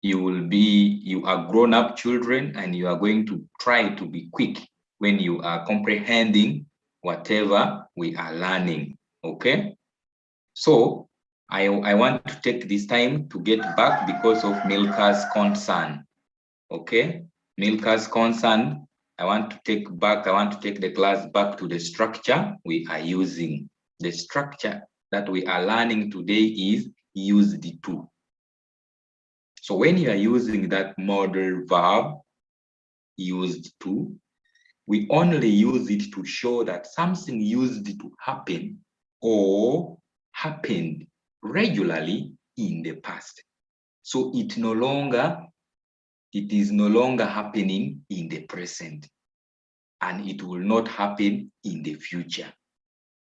you are grown-up children, and you are going to try to be quick when you are comprehending whatever we are learning. Okay, so I want to take this time to get back because of Milka's concern. Okay, Milka's concern. I want to take the class back to the structure we are using. The structure that we are learning today is used to. So when you are using that modal verb, used to, we only use it to show that something used to happen or happened regularly in the past. So it is no longer happening in the present, and it will not happen in the future.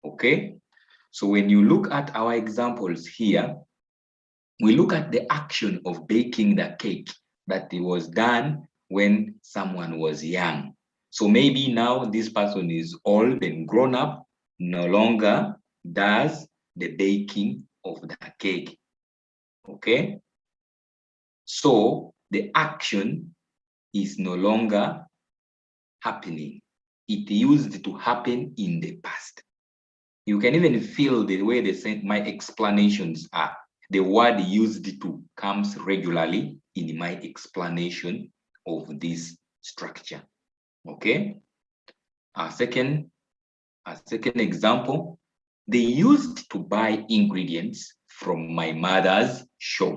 Okay? So when you look at our examples here, we look at the action of baking the cake that it was done when someone was young. So maybe now this person is old and grown up, no longer does the baking of the cake. Okay? So the action is no longer happening. It used to happen in the past. You can even feel the way my explanations are. The word used to comes regularly in my explanation of this structure. Okay. A second example, they used to buy ingredients from my mother's shop.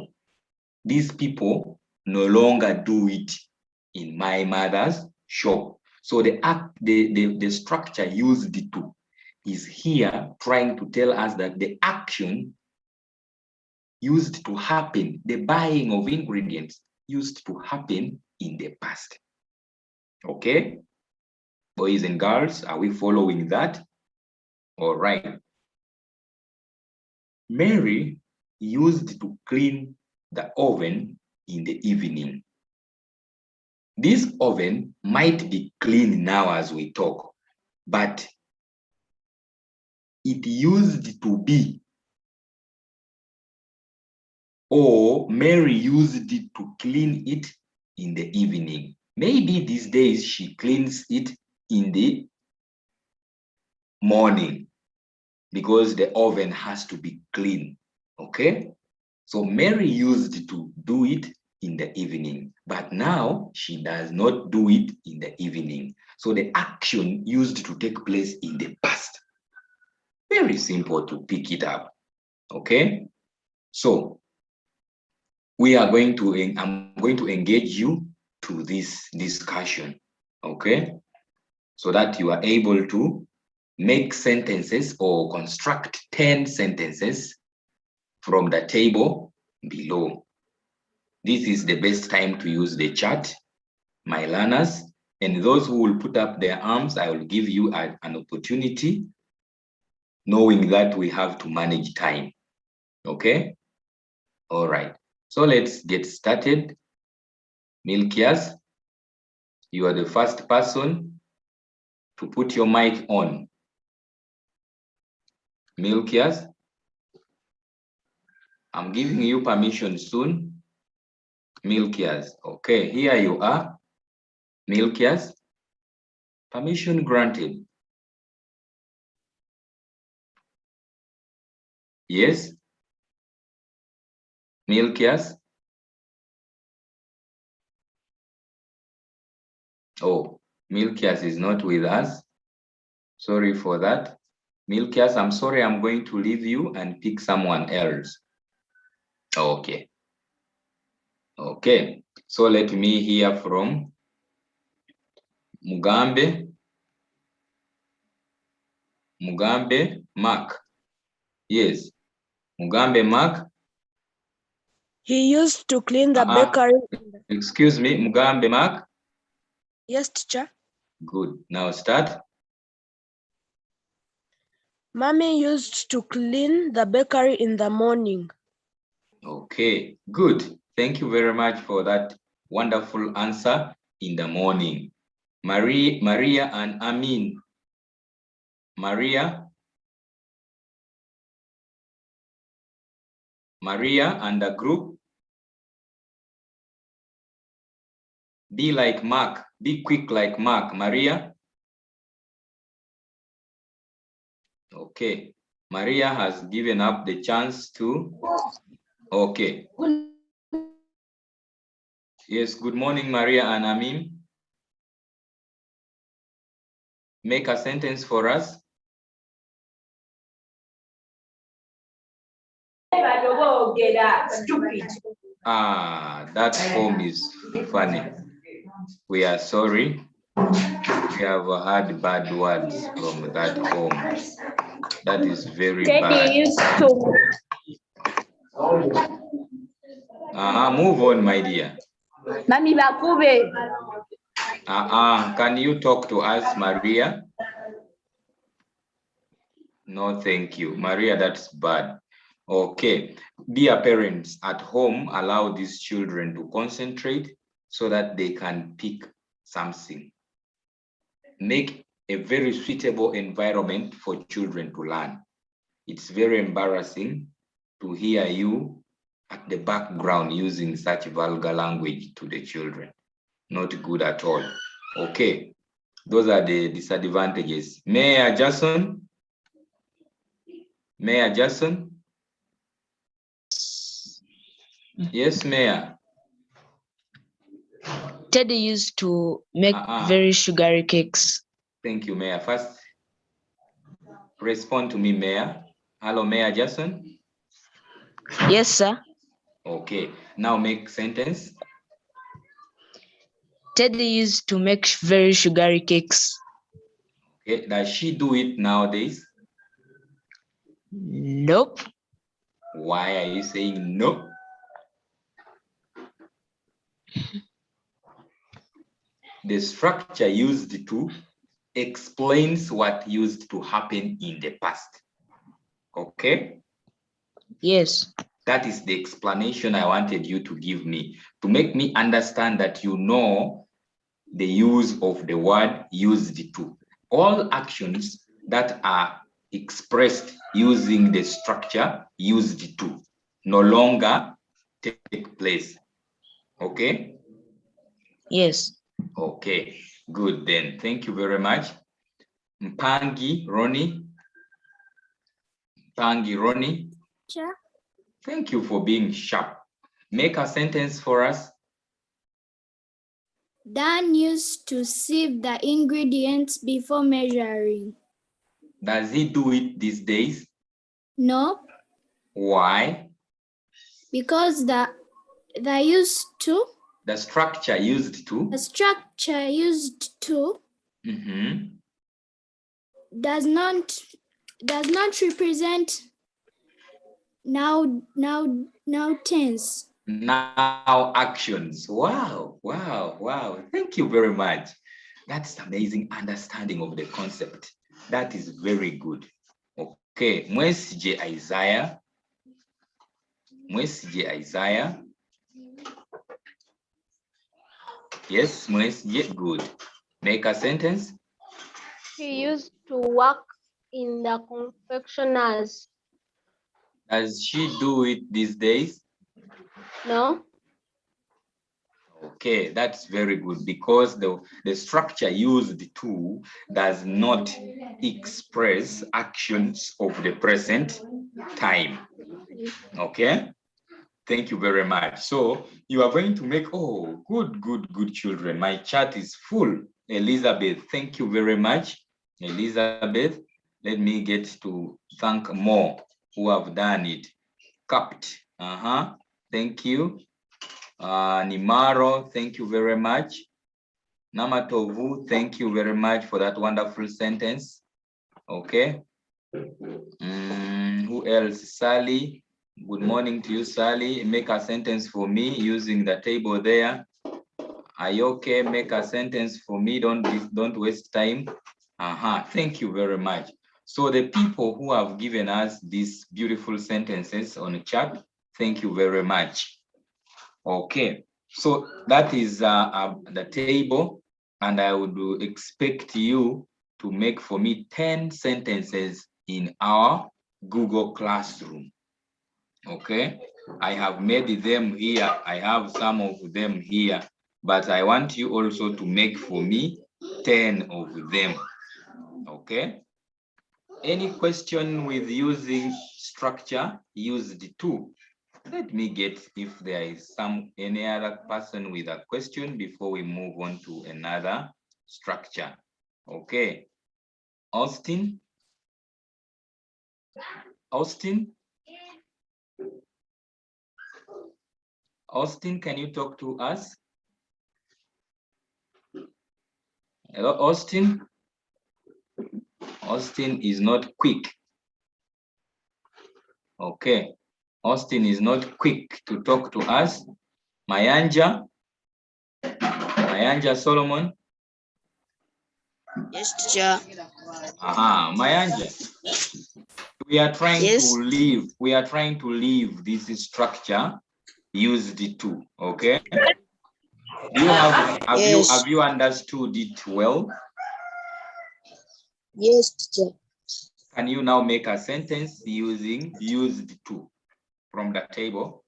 These people no longer do it in my mother's shop. So the structure used to is here trying to tell us that the action used to happen, the buying of ingredients used to happen in the past. Okay? Boys and girls, are we following that? All right. Mary used to clean the oven in the evening. This oven might be clean now as we talk, but it used to be, or Mary used it to clean it in the evening. Maybe these days she cleans it in the morning because the oven has to be clean. Okay? So Mary used to do it in the evening, but now she does not do it in the evening. So the action used to take place in the past. Very simple to pick it up. Okay? So I'm going to engage you to this discussion. Okay? So that you are able to make sentences or construct 10 sentences from the table below. This is the best time to use the chat, my learners, and those who will put up their arms, I will give you an opportunity, knowing that we have to manage time. Okay? All right. So let's get started. Milkias, you are the first person to put your mic on. Milkias, I'm giving you permission soon. Milkias, okay, here you are. Milkias, permission granted. Yes? Milkias? Oh, Milkias is not with us. Sorry for that. Milkias, I'm sorry, I'm going to leave you and pick someone else. Okay. Okay. So let me hear from Mugambe. Mugambe Mark. Yes. Mugambe Mark. He used to clean the bakery. Excuse me, Mugambe Mark. Yes, teacher. Good. Now start. Mommy used to clean the bakery in the morning. Okay, good. Thank you very much for that wonderful answer. In the morning. Maria and Amin. Maria and the group. Be like Mark. Be quick like Mark. Maria? Okay. Maria has given up the chance to... Okay. Yes, good morning, Maria and Amin. Make a sentence for us. Stupid. Ah, that form is funny. We are sorry. We have had bad words from that home. That is very bad. Move on, my dear. Can you talk to us, Maria? No, thank you. Maria, that's bad. Okay. Dear parents at home, allow these children to concentrate so that they can pick something. Make a very suitable environment for children to learn. It's very embarrassing to hear you at the background using such vulgar language to the children. Not good at all. Okay, those are the disadvantages. Mayor Jason? Mayor Jason? Yes, Mayor. Teddy used to make very sugary cakes. Thank you, Mayor. First, respond to me, Mayor. Hello, Mayor Jason? Yes, sir. Okay, now make sentence. Teddy used to make very sugary cakes. Okay, does she do it nowadays? Nope. Why are you saying no? The structure used to explains what used to happen in the past. Okay? Yes. That is the explanation I wanted you to give me, to make me understand that you know the use of the word used to. All actions that are expressed using the structure used to no longer take place. Okay? Yes. Okay, good then. Thank you very much. Mpangi, Ronnie. Mpangi, Ronnie. Sure. Thank you for being sharp. Make a sentence for us. Dan used to sieve the ingredients before measuring. Does he do it these days? No, Why? because the used to, The structure used to. the structure used to does not represent now tense. Now actions. Wow, wow, wow. Thank you very much. That's amazing understanding of the concept. That is very good. Okay, Mwesije Isaiah. Mwesije Isaiah. Yes, Mwesije, good. Make a sentence. He used to work in the confectioners. Does she do it these days? No. Okay, that's very good because the structure used to does not express actions of the present time. Okay, thank you very much. So you are going to make, oh, good children. My chat is full. Elizabeth, thank you very much. Elizabeth, let me get to thank more who have done it. Capped, thank you. Nimaro, thank you very much. Namatovu, thank you very much for that wonderful sentence. Okay. Who else? Sally. Good morning to you, Sally. Make a sentence for me using the table there. Ayoke, make a sentence for me. Don't waste time. Thank you very much. So the people who have given us these beautiful sentences on the chat, thank you very much. Okay, so that is the table, and I would expect you to make for me 10 sentences in our Google Classroom. Okay, I have made them here. I have some of them here. but I want you also to make for me 10 of them. Okay? Any question with using structure used to? Let me get if there is any other person with a question before we move on to another structure. Okay. Austin? Austin? Austin, can you talk to us? Hello, Austin? Austin is not quick. Okay. Austin is not quick to talk to us. Mayanja? Mayanja Solomon? Yes, teacher. Mayanja. We are trying Yes. to leave this structure used to, okay? Do you have you understood it well? Yes, teacher. Can you now make a sentence using used to from the table?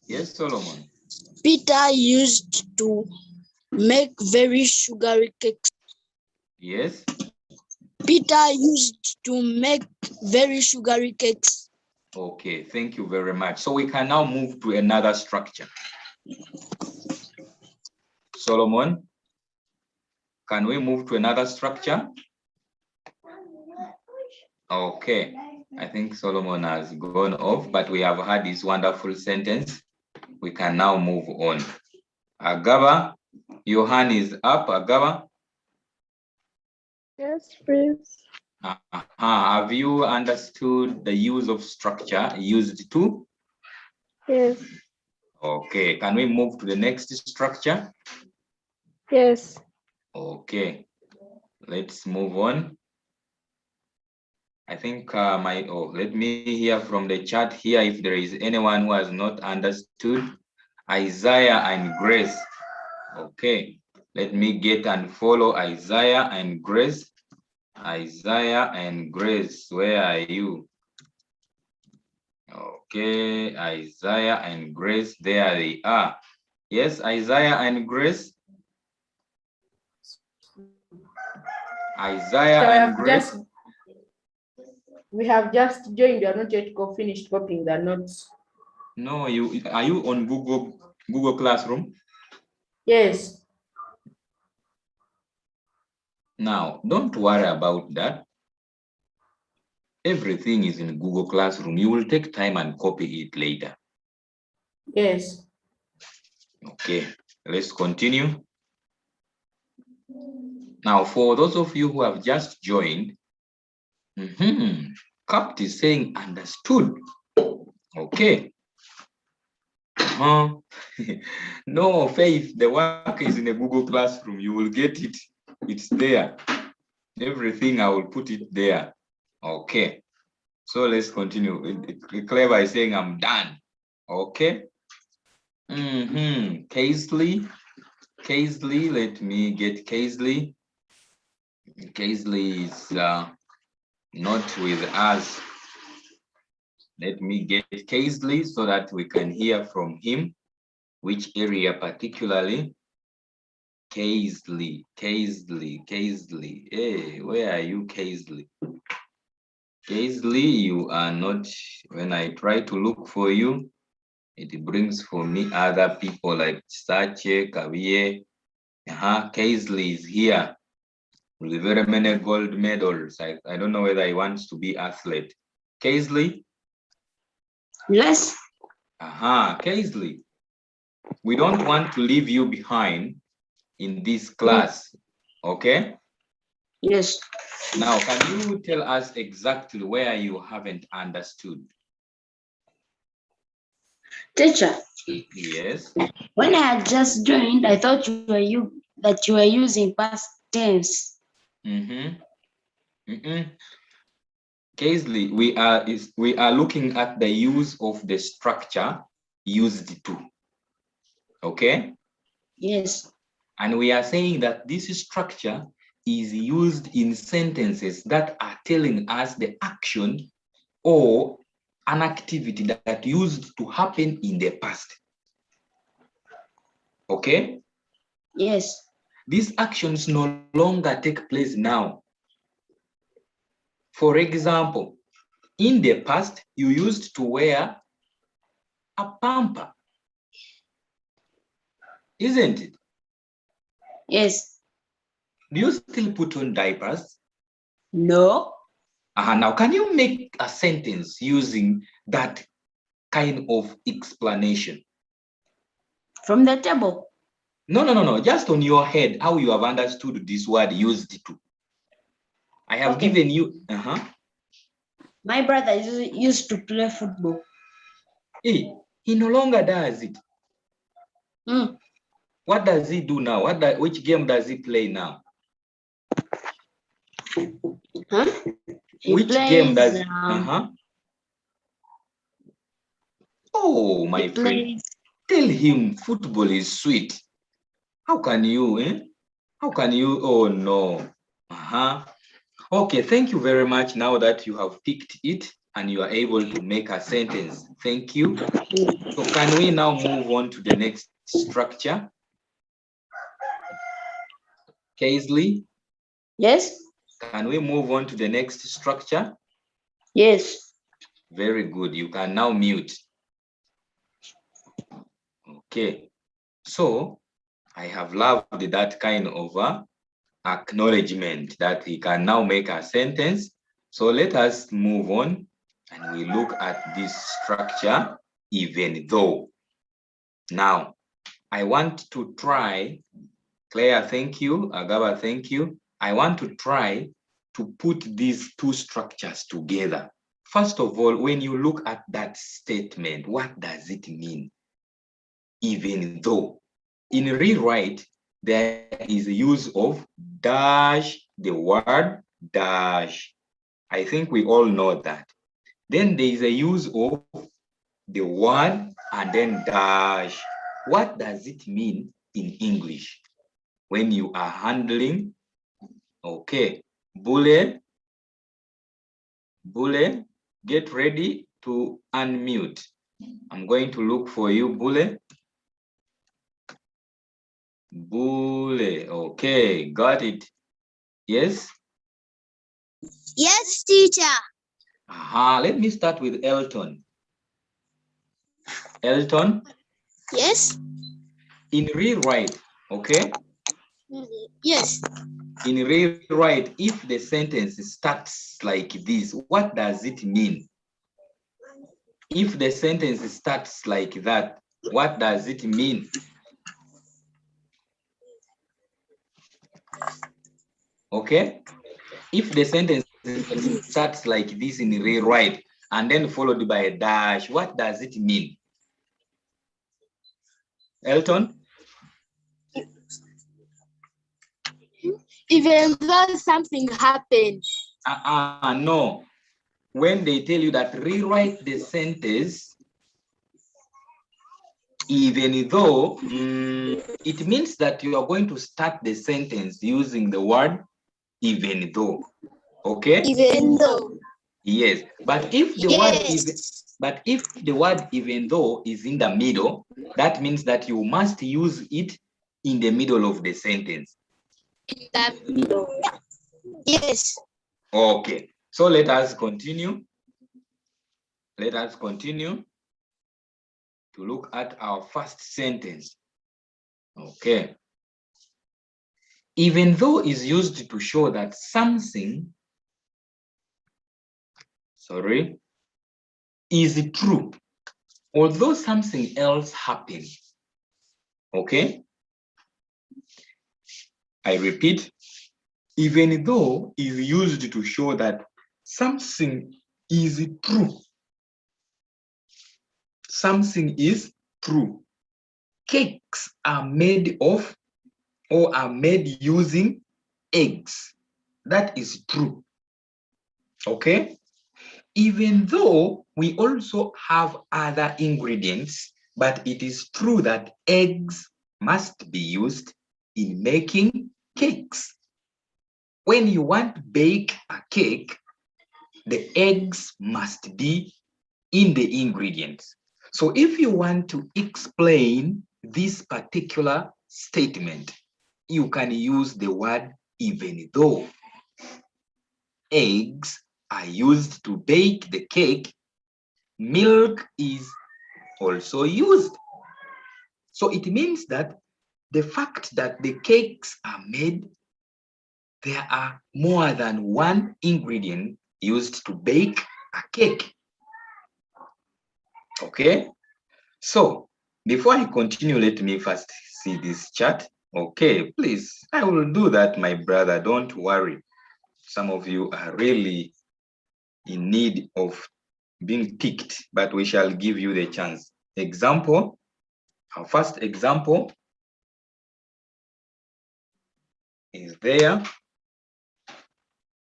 Yes, Solomon. Peter used to make very sugary cakes. Yes. Peter used to make very sugary cakes. Okay, thank you very much. So we can now move to another structure. Solomon, can we move to another structure? Okay, I think Solomon has gone off, but we have had this wonderful sentence. We can now move on. Agaba, your hand is up, Agaba. Yes, please. Have you understood the use of structure used to? Yes. Okay, can we move to the next structure? Yes. Okay, let's move on. I think let me hear from the chat here if there is anyone who has not understood. Isaiah and Grace. Okay, let me get and follow Isaiah and Grace. Isaiah and Grace, where are you? Okay, Isaiah and Grace, there they are. Yes, Isaiah and Grace. Isaiah and Grace. We have just joined. You are not yet finished copying the notes. No, are you on Google Classroom? Yes. Now, don't worry about that. Everything is in Google Classroom. You will take time and copy it later. Yes. Okay, let's continue. Now, for those of you who have just joined, Capt is saying understood. Okay. No, Faith, the work is in a Google Classroom. You will get it. It's there. Everything, I will put it there. Okay. So let's continue. Clever is saying I'm done. Okay. Kaisley, let me get Kaisley. Kaisley is not with us. Let me get Kaisley so that we can hear from him. Which area particularly? Kaisley. Hey, where are you, Kaisley? Kaisley, you are not. When I try to look for you, it brings for me other people like Sache, Kaviye. Kaisley is here with very many gold medals. I don't know whether he wants to be athlete. Kaisley? Yes. Kaisley. We don't want to leave you behind in this class, okay? Yes. Now, can you tell us exactly where you haven't understood? Teacher. Yes. When I had just joined, I thought you were using past tense. Kaisley, we are looking at the use of the structure used to. Okay? Yes. And we are saying that this structure is used in sentences that are telling us the action or an activity that used to happen in the past. Okay? Yes. These actions no longer take place now. For example, in the past, you used to wear a pamper, isn't it? Yes. Do you still put on diapers? No. Now, can you make a sentence using that kind of explanation? From the table. No. Just on your head, how you have understood this word used to. I have Okay. given you. My brother used to play football. Hey, he no longer does it. Mm. What does he do now? Which game does he play now? Huh? Which game does? Oh, my friend, tell him football is sweet. How can you? How can you? Oh no. Okay, thank you very much. Now that you have picked it and you are able to make a sentence, thank you. So can we now move on to the next structure? Kaisley? Yes. Can we move on to the next structure? Yes. Very good. You can now mute. Okay. So I have loved that kind of acknowledgement that he can now make a sentence. So let us move on and we look at this structure, even though. Now, I want to try, Claire, thank you, Agaba, thank you. I want to try to put these two structures together. First of all, when you look at that statement, what does it mean? Even though. In rewrite, there is a use of dash, the word dash. I think we all know that. Then there is a use of the word and then dash. What does it mean in English when you are handling? Okay, Bule, get ready to unmute. I'm going to look for you, Bule. Bule, okay, got it. Yes? Yes, teacher. Let me start with Elton. Elton? Yes. In rewrite, okay? Yes. In rewrite, if the sentence starts like this, what does it mean? If the sentence starts like that, what does it mean? Okay? If the sentence starts like this in rewrite and then followed by a dash, what does it mean? Elton? Even though something happened. No. When they tell you that rewrite the sentence, even though, it means that you are going to start the sentence using the word even though. Okay? Even though. Yes. But if the word even though is in the middle, that means that you must use it in the middle of the sentence. In the middle. Yes. Okay. So let us continue. Let us continue to look at our first sentence. Okay. Even though is used to show that something, is true, although something else happened. Okay? I repeat, even though is used to show that something is true. Something is true. Cakes are made of or are made using eggs. That is true. Okay? Even though we also have other ingredients, but it is true that eggs must be used in making cakes. When you want to bake a cake, the eggs must be in the ingredients. So if you want to explain this particular statement, you can use the word even though. Eggs are used to bake the cake, milk is also used. So it means that the fact that the cakes are made, there are more than one ingredient used to bake a cake. Okay, so before I continue, let me first see this chart. Okay, please, I will do that, my brother, don't worry. Some of you are really in need of being picked, but we shall give you the chance. Example, our first example is there.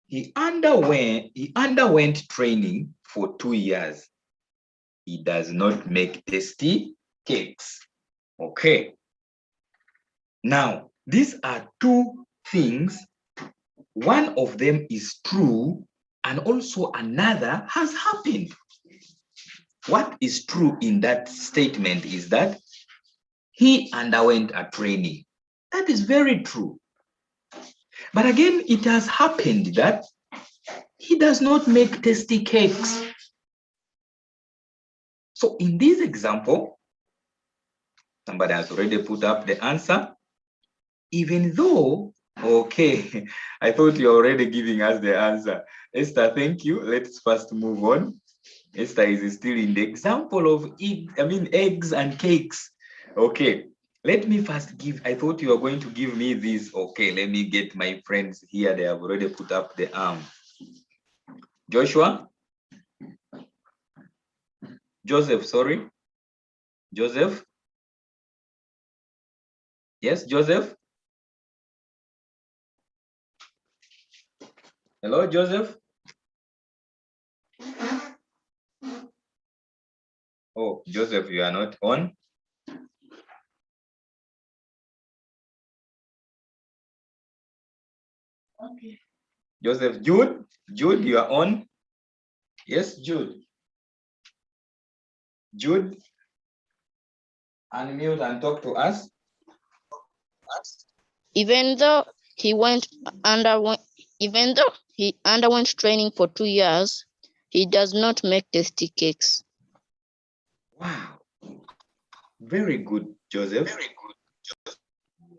He underwent training for 2 years. He does not make tasty cakes. Okay. Now, these are two things. One of them is true, and also another has happened. What is true in that statement is that he underwent a training. That is very true. But again, it has happened that he does not make tasty cakes. So in this example, somebody has already put up the answer. Even though, okay, I thought you're already giving us the answer. Esther, thank you. Let's first move on. Esther is still in the example of eggs and cakes. Okay, let me first give, I thought you were going to give me this. Okay, let me get my friends here. They have already put up the arm. Joshua? Joseph, sorry. Joseph? Yes, Joseph? Hello, Joseph? Oh, Joseph, you are not on. Okay. Joseph, Jude, you are on. Yes, Jude. Jude, unmute and talk to us. Even though he underwent training for 2 years, he does not make tasty cakes. Wow. Very good, Joseph. Very good.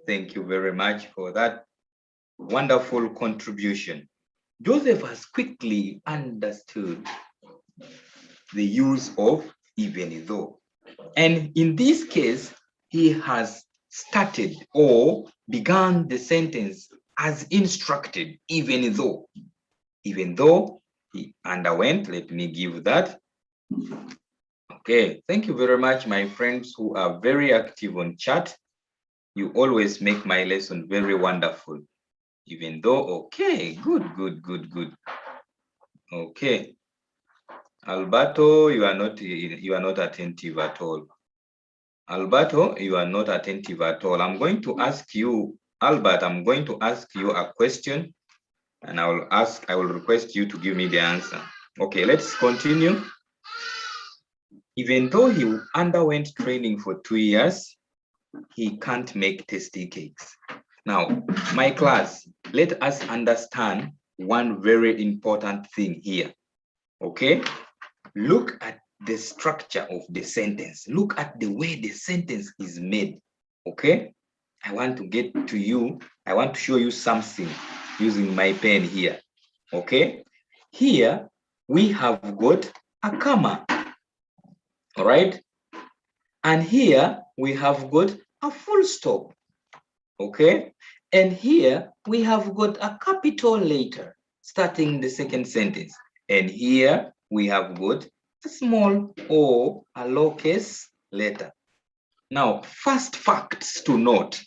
Thank you very much for that wonderful contribution. Joseph has quickly understood the use of even though. And in this case, he has started or began the sentence as instructed, even though. Even though he underwent, let me give that. Okay, thank you very much, my friends who are very active on chat. You always make my lesson very wonderful. Even though, okay, good. Okay. Alberto, you are not attentive at all. Alberto, you are not attentive at all. I'm going to ask you, Albert, I'm going to ask you a question, and I will request you to give me the answer. Okay, let's continue. Even though he underwent training for 2 years, he can't make tasty cakes. Now, my class, let us understand one very important thing here. Okay? Look at the structure of the sentence. Look at the way the sentence is made. Okay? I want to get to you. I want to show you something using my pen here. Okay? Here, we have got a comma. All right? And here, we have got a full stop. Okay? And here, we have got a capital letter starting the second sentence. And here, we have got a small or a lowercase letter. Now, first facts to note,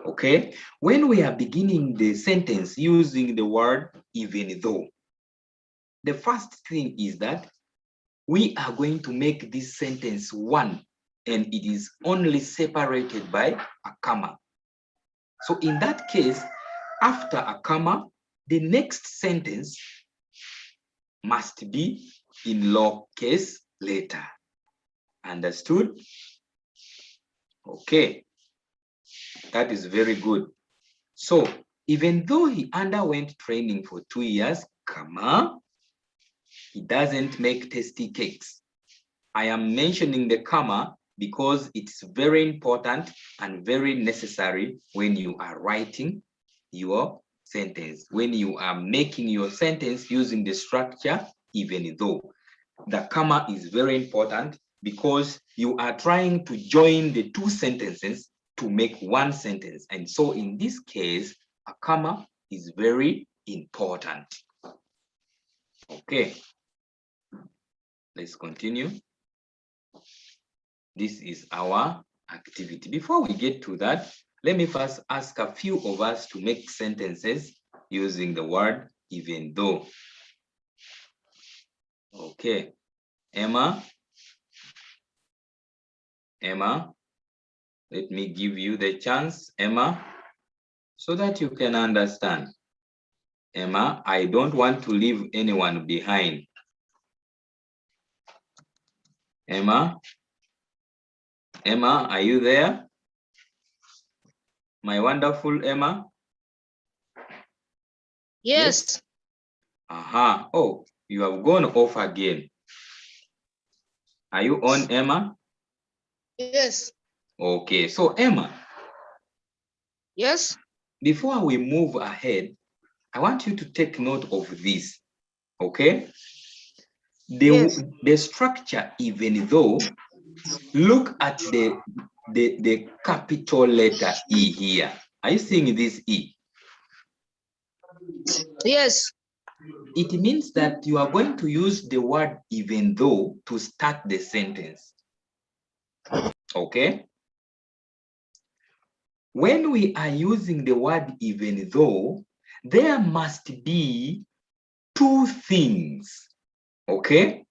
okay? When we are beginning the sentence using the word even though, the first thing is that we are going to make this sentence one, and it is only separated by a comma. So in that case, after a comma, the next sentence must be in lowercase later. Understood? Okay, that is very good. So even though he underwent training for 2 years, comma, he doesn't make tasty cakes. I am mentioning the comma because it's very important and very necessary when you are writing your sentence, when you are making your sentence using the structure, even though. The comma is very important because you are trying to join the two sentences to make one sentence. And so in this case, a comma is very important. Okay, let's continue. This is our activity. Before we get to that, let me first ask a few of us to make sentences using the word even though. Okay, Emma, let me give you the chance, Emma, so that you can understand. Emma, I don't want to leave anyone behind. Emma, are you there? My wonderful Emma? Yes. Aha. Oh, you have gone off again. Are you on, Emma? Yes. Okay, so Emma. Yes. Before we move ahead, I want you to take note of this, okay? The structure, even though, look at the capital letter E here. Are you seeing this E? Yes. It means that you are going to use the word even though to start the sentence. Okay? When we are using the word even though, there must be two things. Okay?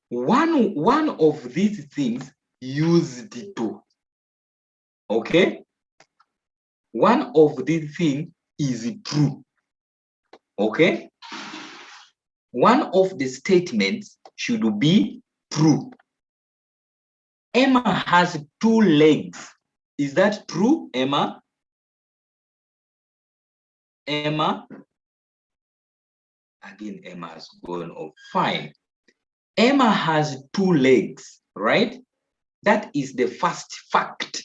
One of these things used to. Okay? One of these things is true. Okay? One of the statements should be true. Emma has 2 legs. Is that true, Emma? Emma? Again, Emma has gone off. Fine. Emma has 2 legs, right? That is the first fact.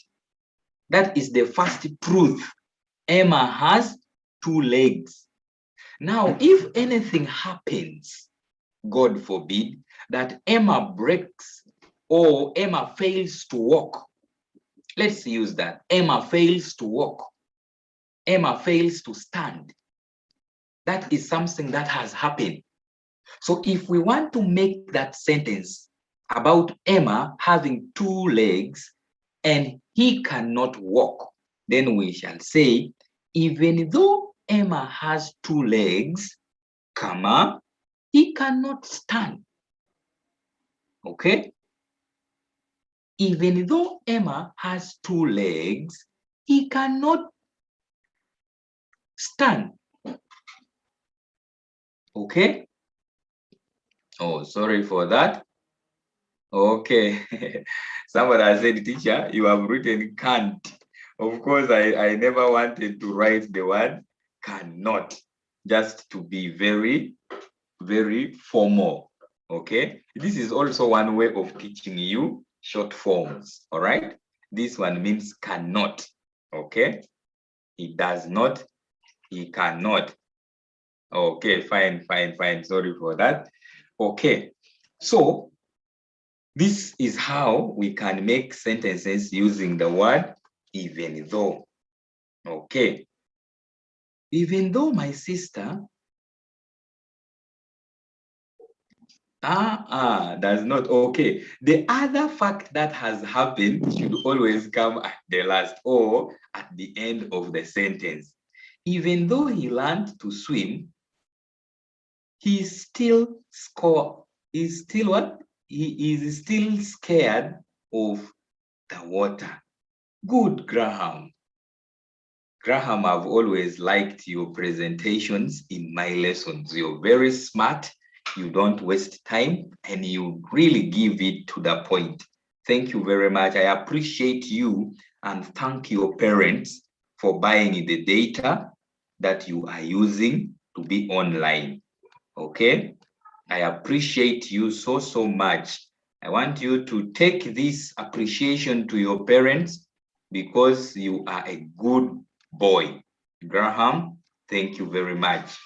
That is the first truth. Emma has 2 legs. Now, if anything happens, God forbid, that Emma breaks or Emma fails to walk, let's use that. Emma fails to walk. Emma fails to stand. That is something that has happened. So if we want to make that sentence about Emma having 2 legs and he cannot walk, then we shall say, even though Emma has 2 legs, comma, he cannot stand. Okay? Even though Emma has 2 legs, he cannot stand. Okay? Oh, sorry for that. Okay. Somebody has said, teacher, you have written can't. Of course, I never wanted to write the word cannot, just to be very, very formal. Okay? This is also one way of teaching you short forms. All right? This one means cannot. Okay? He does not, he cannot. Okay, fine. Sorry for that. Okay. So, this is how we can make sentences using the word even though. Okay. Even though my sister does not. Okay. The other fact that has happened should always come at the last or at the end of the sentence. Even though he learned to swim, he's still what? He is still scared of the water. Good, Graham. Graham, I've always liked your presentations in my lessons. You're very smart. You don't waste time and you really give it to the point. Thank you very much. I appreciate you and thank your parents for buying the data that you are using to be online. Okay? I appreciate you so, so much. I want you to take this appreciation to your parents because you are a good boy. Graham, thank you very much.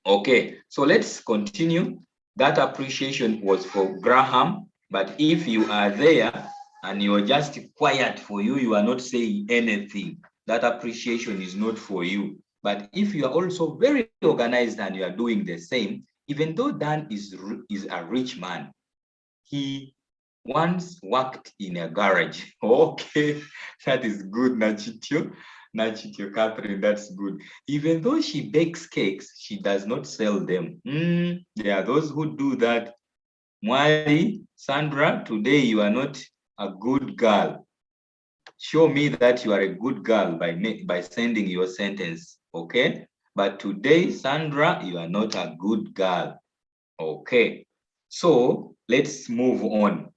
Okay, so let's continue. That appreciation was for Graham, but if you are there and you're just quiet for you, you are not saying anything, that appreciation is not for you. But if you are also very organized and you are doing the same, even though Dan is a rich man, he once worked in a garage. Okay, that is good, Nachitio. Nachitio Catherine, that's good. Even though she bakes cakes, she does not sell them. There are those who do that. Mwali, Sandra, today you are not a good girl. Show me that you are a good girl by sending your sentence, okay? But today, Sandra, you are not a good girl. Okay, so let's move on.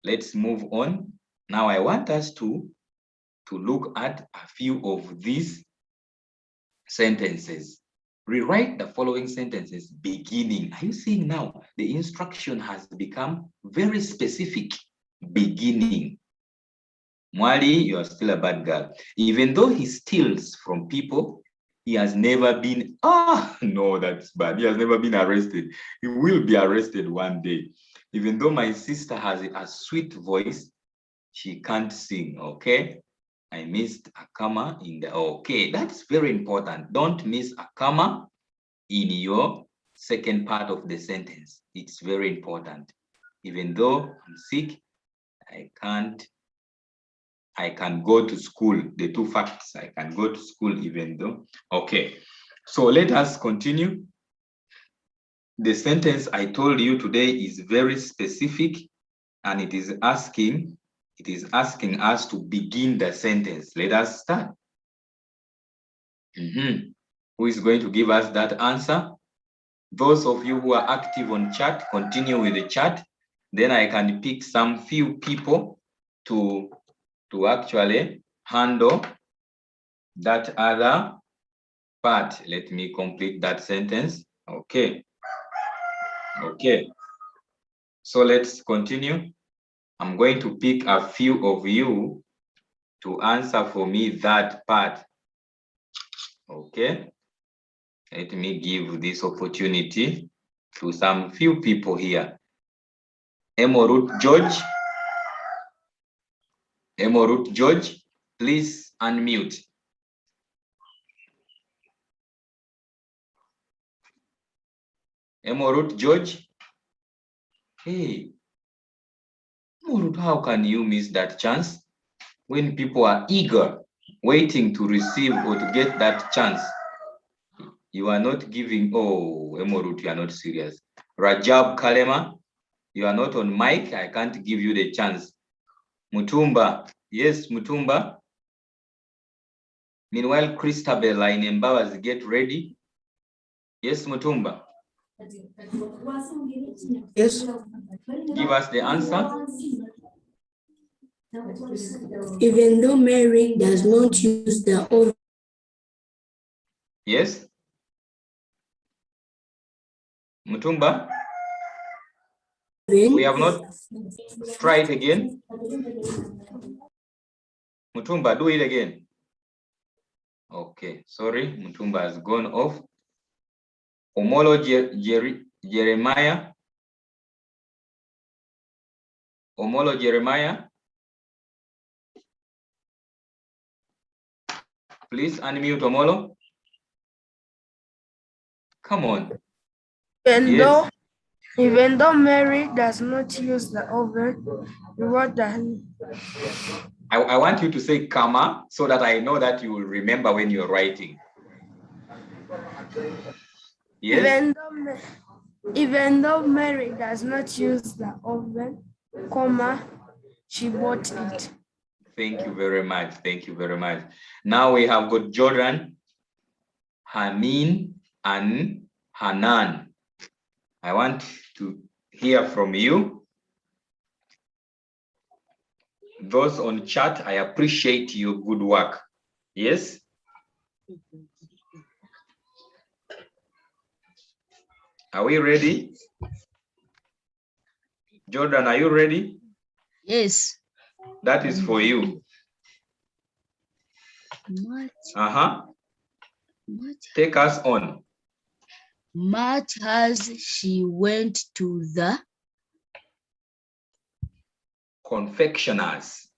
Let's move on. Now I want us to look at a few of these sentences. Rewrite the following sentences beginning. Are you seeing now? The instruction has become very specific. Beginning. Mwali, you are still a bad girl. Even though he steals from people, he has never been, no, that's bad. He has never been arrested. He will be arrested one day. Even though my sister has a sweet voice, she can't sing, okay? I missed a comma in the, okay, that's very important. Don't miss a comma in your second part of the sentence. It's very important. Even though I'm sick, I can go to school. The two facts, I can go to school even though. Okay, so let us continue. The sentence I told you today is very specific and it is asking us to begin the sentence. Let us start. Who is going to give us that answer? Those of you who are active on chat, continue with the chat. Then I can pick some few people to actually handle that other part. Let me complete that sentence. Okay. Okay. So let's continue. I'm going to pick a few of you to answer for me that part. Okay. Let me give this opportunity to some few people here. Emorut George. Emorut George, please unmute. Emorut George. Hey, Emorut, how can you miss that chance when people are eager, waiting to receive or to get that chance? You are not giving. Oh, Emorut, you are not serious. Rajab Kalema, you are not on mic. I can't give you the chance. Mutumba. Yes, Mutumba. Meanwhile, Christabel in Mbawaz, get ready. Yes, Mutumba. Yes. Give us the answer. Even though Mary does not use the oven. Yes. Mutumba. We have not. Try it again. Mutumba, do it again. Okay, sorry, Mutumba has gone off. Omolo Jeremiah. Omolo Jeremiah. Please unmute Omolo. Come on. Even though Mary does not use the oven, what the I want you to say comma so that I know that you will remember when you're writing. Yes. Even though Mary does not use the oven, comma, she bought it. Thank you very much. Thank you very much. Now we have got Jordan, Hanin, and Hanan. I want to hear from you. Those on chat, I appreciate your good work. Yes? Are we ready? Jordan, are you ready? Yes. That is for you. Take us on. Much as she went to the confectioners,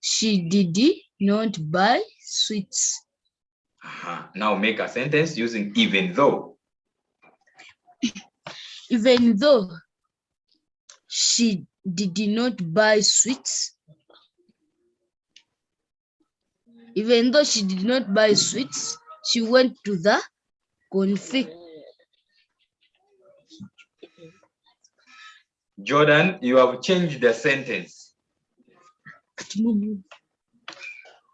she did not buy sweets. Now make a sentence using even though. Even though she did not buy sweets. Even though she did not buy sweets, she went to the confect. Jordan, you have changed the sentence.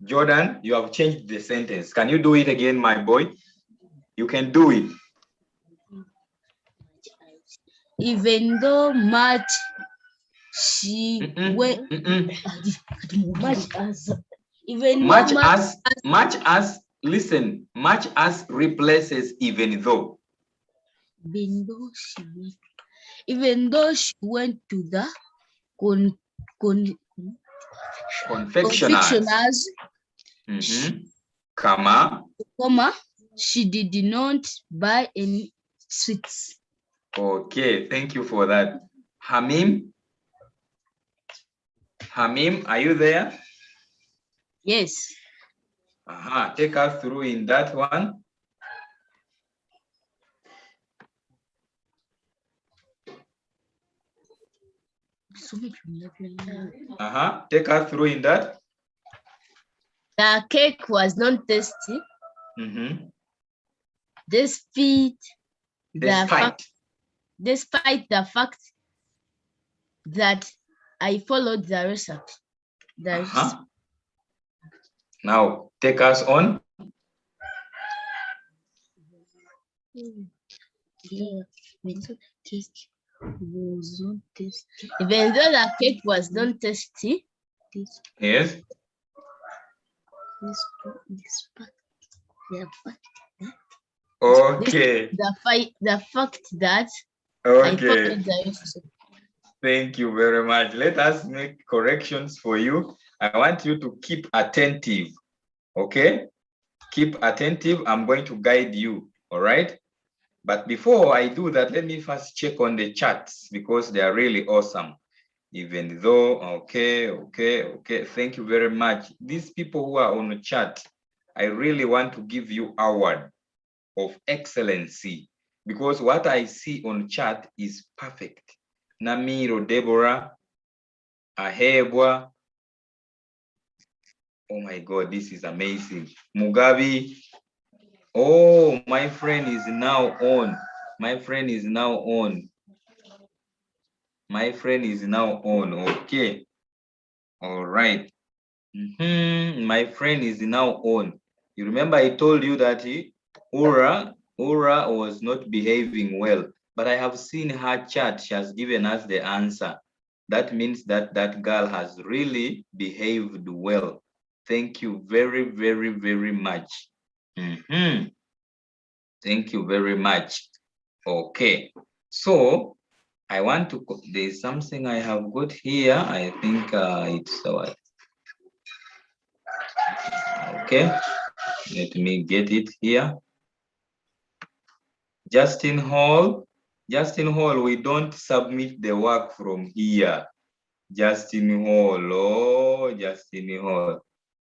Jordan, you have changed the sentence. Can you do it again, my boy? You can do it. Even though much she went much as listen, much as replaces even though. Even though she went to the confectioners, comma, she did not buy any sweets. Okay, thank you for that. Hamim, are you there? Yes. Take us through in that one. Take us through in that. The cake was not tasty. Despite the fact that I followed the recipe. Now take us on. Even though the cake was not tasty. Yes. Okay. The fact that okay. Thank you very much. Let us make corrections for you. I want you to keep attentive. Okay? Keep attentive. I'm going to guide you. All right? But before I do that, let me first check on the charts because they are really awesome. Even though, okay. Thank you very much. These people who are on the chat, I really want to give you an award of excellency because what I see on chat is perfect. Namiro, Deborah, Ahebwa. Oh my God, this is amazing. Mugabe. Oh, my friend is now on. My friend is now on. My friend is now on. Okay. All right. My friend is now on. You remember I told you that Ura was not behaving well, but I have seen her chat. She has given us the answer. That means that that girl has really behaved well. Thank you very, very, very much. Thank you very much. Okay. So I want to, there's something I have got here. I think it's what? Okay. Let me get it here. Justin Hall, we don't submit the work from here. Justin Hall, oh, Justin Hall.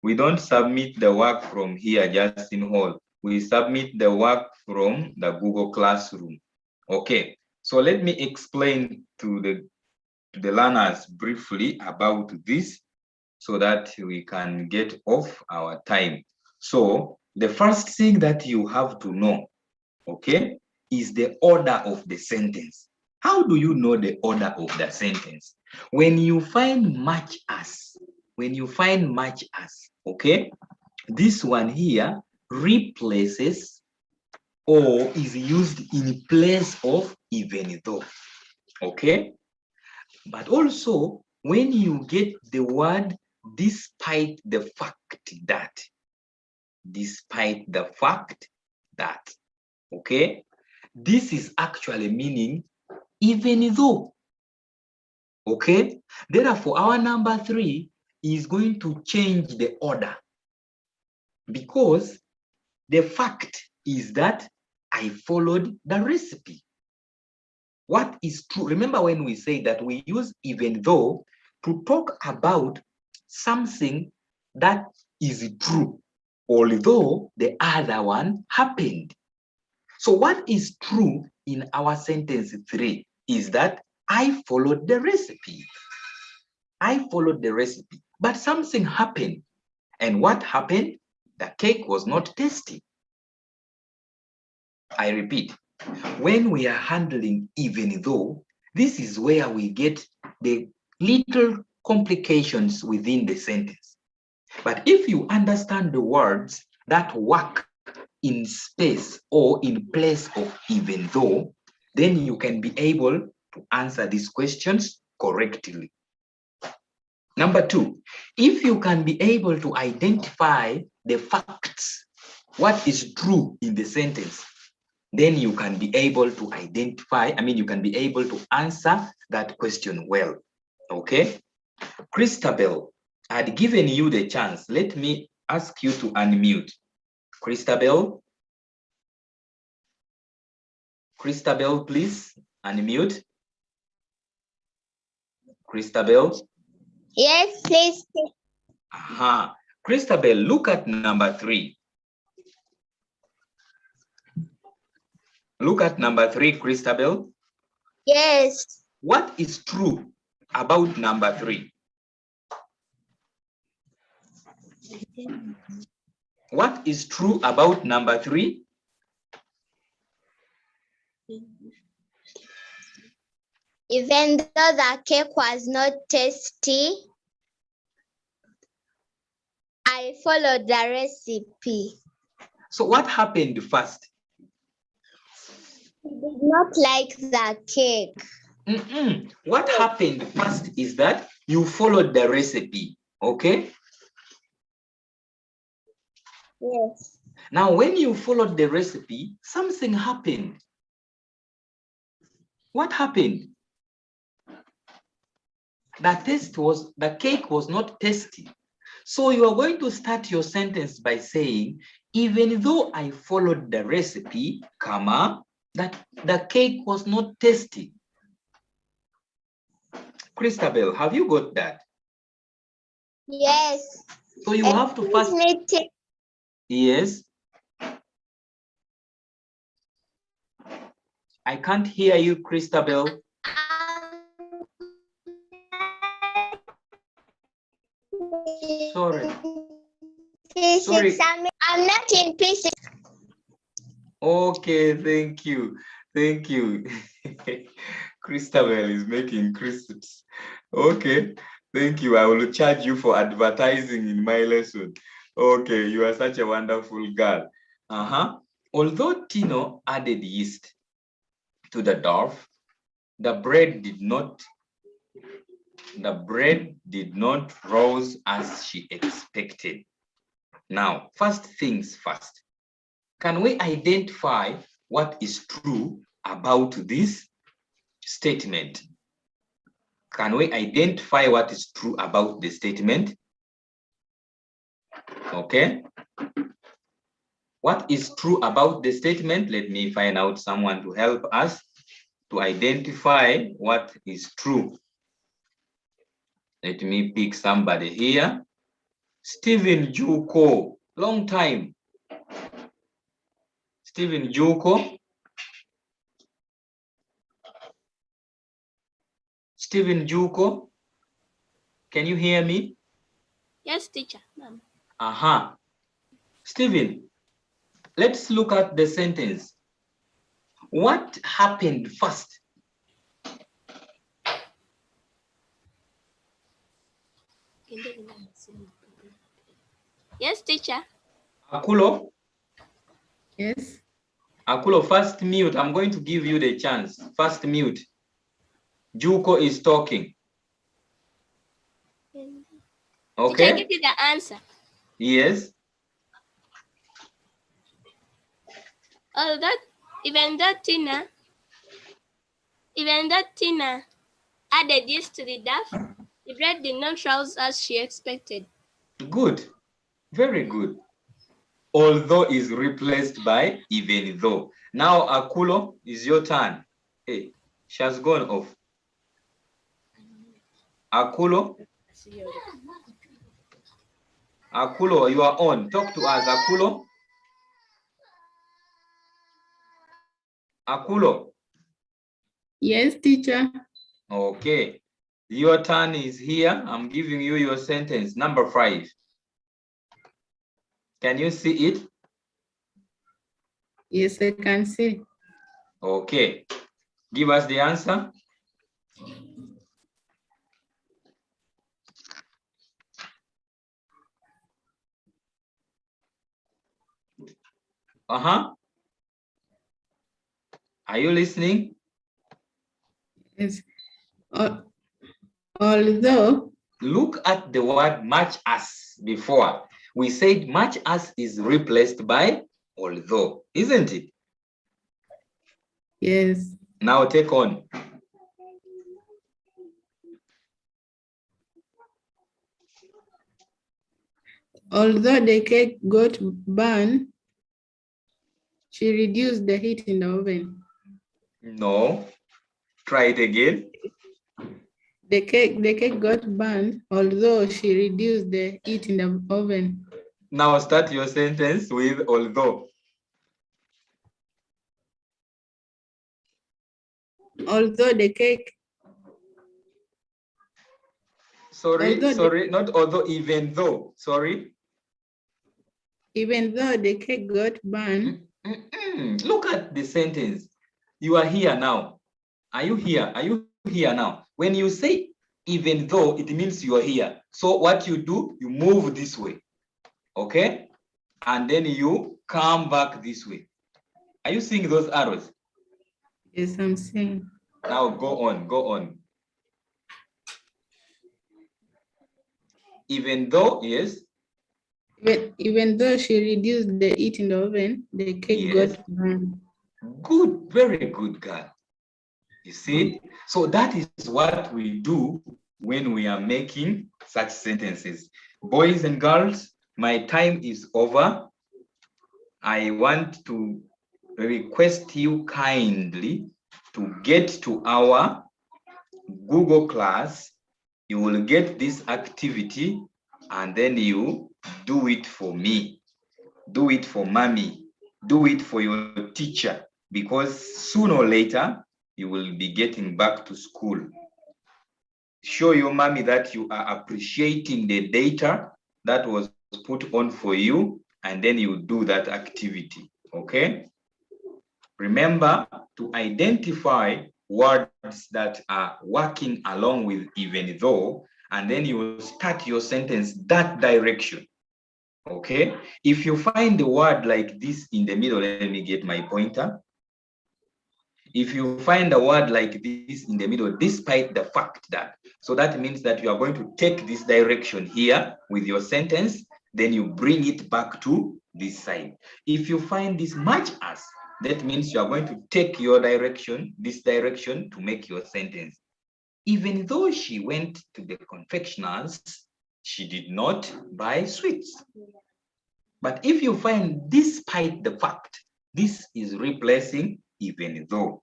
We don't submit the work from here, Justin Hall. We submit the work from the Google Classroom. Okay, so let me explain to the learners briefly about this so that we can get off our time. So the first thing that you have to know, okay, is the order of the sentence. How do you know the order of the sentence? When you find much as, okay, this one here replaces or is used in place of even though. Okay? But also, when you get the word despite the fact that, despite the fact that, okay? This is actually meaning even though, okay? Therefore, our number 3 is going to change the order because the fact is that I followed the recipe. What is true? Remember when we say that we use even though to talk about something that is true, although the other one happened. So what is true in our sentence 3 is that I followed the recipe. I followed the recipe, but something happened. And what happened? The cake was not tasty. I repeat, when we are handling even though, this is where we get the little complications within the sentence. But if you understand the words that work in space or in place of even though, then you can be able to answer these questions correctly. Number 2, if you can be able to identify the facts, what is true in the sentence, then you can be able to identify, you can be able to answer that question well, okay? Christabel, I'd given you the chance. Let me ask you to unmute. Christabel? Christabel, please unmute. Christabel? Yes, please. Aha. Christabel, look at number 3. Look at number 3, Christabel. Yes. What is true about number 3? What is true about number 3? Even though the cake was not tasty, I followed the recipe. So what happened first? I did not like the cake. What happened first is that you followed the recipe, okay? Yes. Now, when you followed the recipe, something happened. What happened? The cake was not tasty. So you are going to start your sentence by saying, even though I followed the recipe, comma, that the cake was not tasty. Christabel, have you got that? Yes. So you have to first. Yes. I can't hear you, Christabel. Sorry. Sorry. I'm not in pieces. Okay, thank you. Thank you. Christabel is making crisps. Okay, thank you. I will charge you for advertising in my lesson. Okay, you are such a wonderful girl. Although Tino added yeast to the dough, the bread did not rise as she expected. Now, first things first. Can we identify what is true about this statement? Can we identify what is true about the statement? Okay. What is true about the statement? Let me find out someone to help us to identify what is true. Let me pick somebody here. Stephen Juko, long time. Stephen Juko. Stephen Juko, can you hear me? Yes, teacher. Stephen, let's look at the sentence. What happened first? Yes, teacher. Akulo? Yes. Akulo, first mute. I'm going to give you the chance. First mute. Juko is talking. Okay. Teacher, give you the answer. Yes. Although, even though Tina added this to the DAF, the bread did not rise as she expected. Good. Very good. Although is replaced by even though. Now, Akulo, is your turn. Hey, she has gone off. Akulo? Akulo, you are on. Talk to us, Akulo. Akulo. Yes, teacher. Okay. Your turn is here. I'm giving you your sentence. Number 5. Can you see it? Yes, I can see. Okay. Give us the answer. Are you listening? Yes. Although. Look at the word much as before. We said much as is replaced by although, isn't it? Yes. Now take on. Although the cake got burned, she reduced the heat in the oven. No. Try it again. The cake got burned, although she reduced the heat in the oven. Now start your sentence with although. Although the cake. Sorry, not although, even though. Sorry. Even though the cake got burned. Look at the sentence. You are here now. Are you here? Are you here now? When you say even though, it means you are here. So what you do, you move this way. Okay? And then you come back this way. Are you seeing those arrows? Yes, I'm seeing. Now go on, go on. Even though, yes. Even though she reduced the heat in the oven, the cake got burned. Good, very good, girl. You see? So that is what we do when we are making such sentences. Boys and girls, my time is over. I want to request you kindly to get to our Google class. You will get this activity and then you do it for me. Do it for mommy. Do it for your teacher, because sooner or later, you will be getting back to school. Show your mommy that you are appreciating the data that was put on for you, and then you do that activity, okay? Remember to identify words that are working along with even though, and then you will start your sentence that direction, okay? If you find the word like this in the middle, let me get my pointer. If you find a word like this in the middle, despite the fact that, so that means that you are going to take this direction here with your sentence, then you bring it back to this side. If you find this much as, that means you are going to take your direction, this direction, to make your sentence. Even though she went to the confectioners, she did not buy sweets. But if you find despite the fact, this is replacing even though.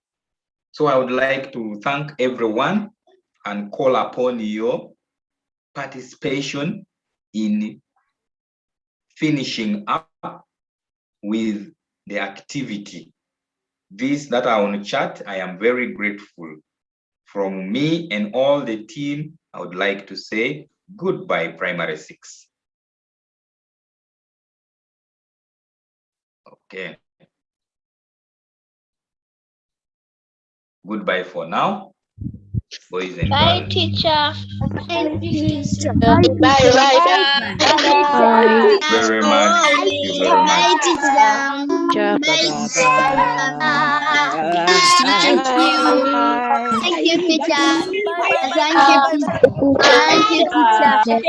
So I would like to thank everyone and call upon your participation in finishing up with the activity. These that are on chat, I am very grateful. From me and all the team, I would like to say goodbye, Primary 6. Okay. Goodbye for now. boys and Bye, girls. teacher. Bye, teacher. Bye, bye. Thank you very much. Thank you very much. Bye, teacher. Bye, teacher. Thank you, teacher. Thank you, teacher.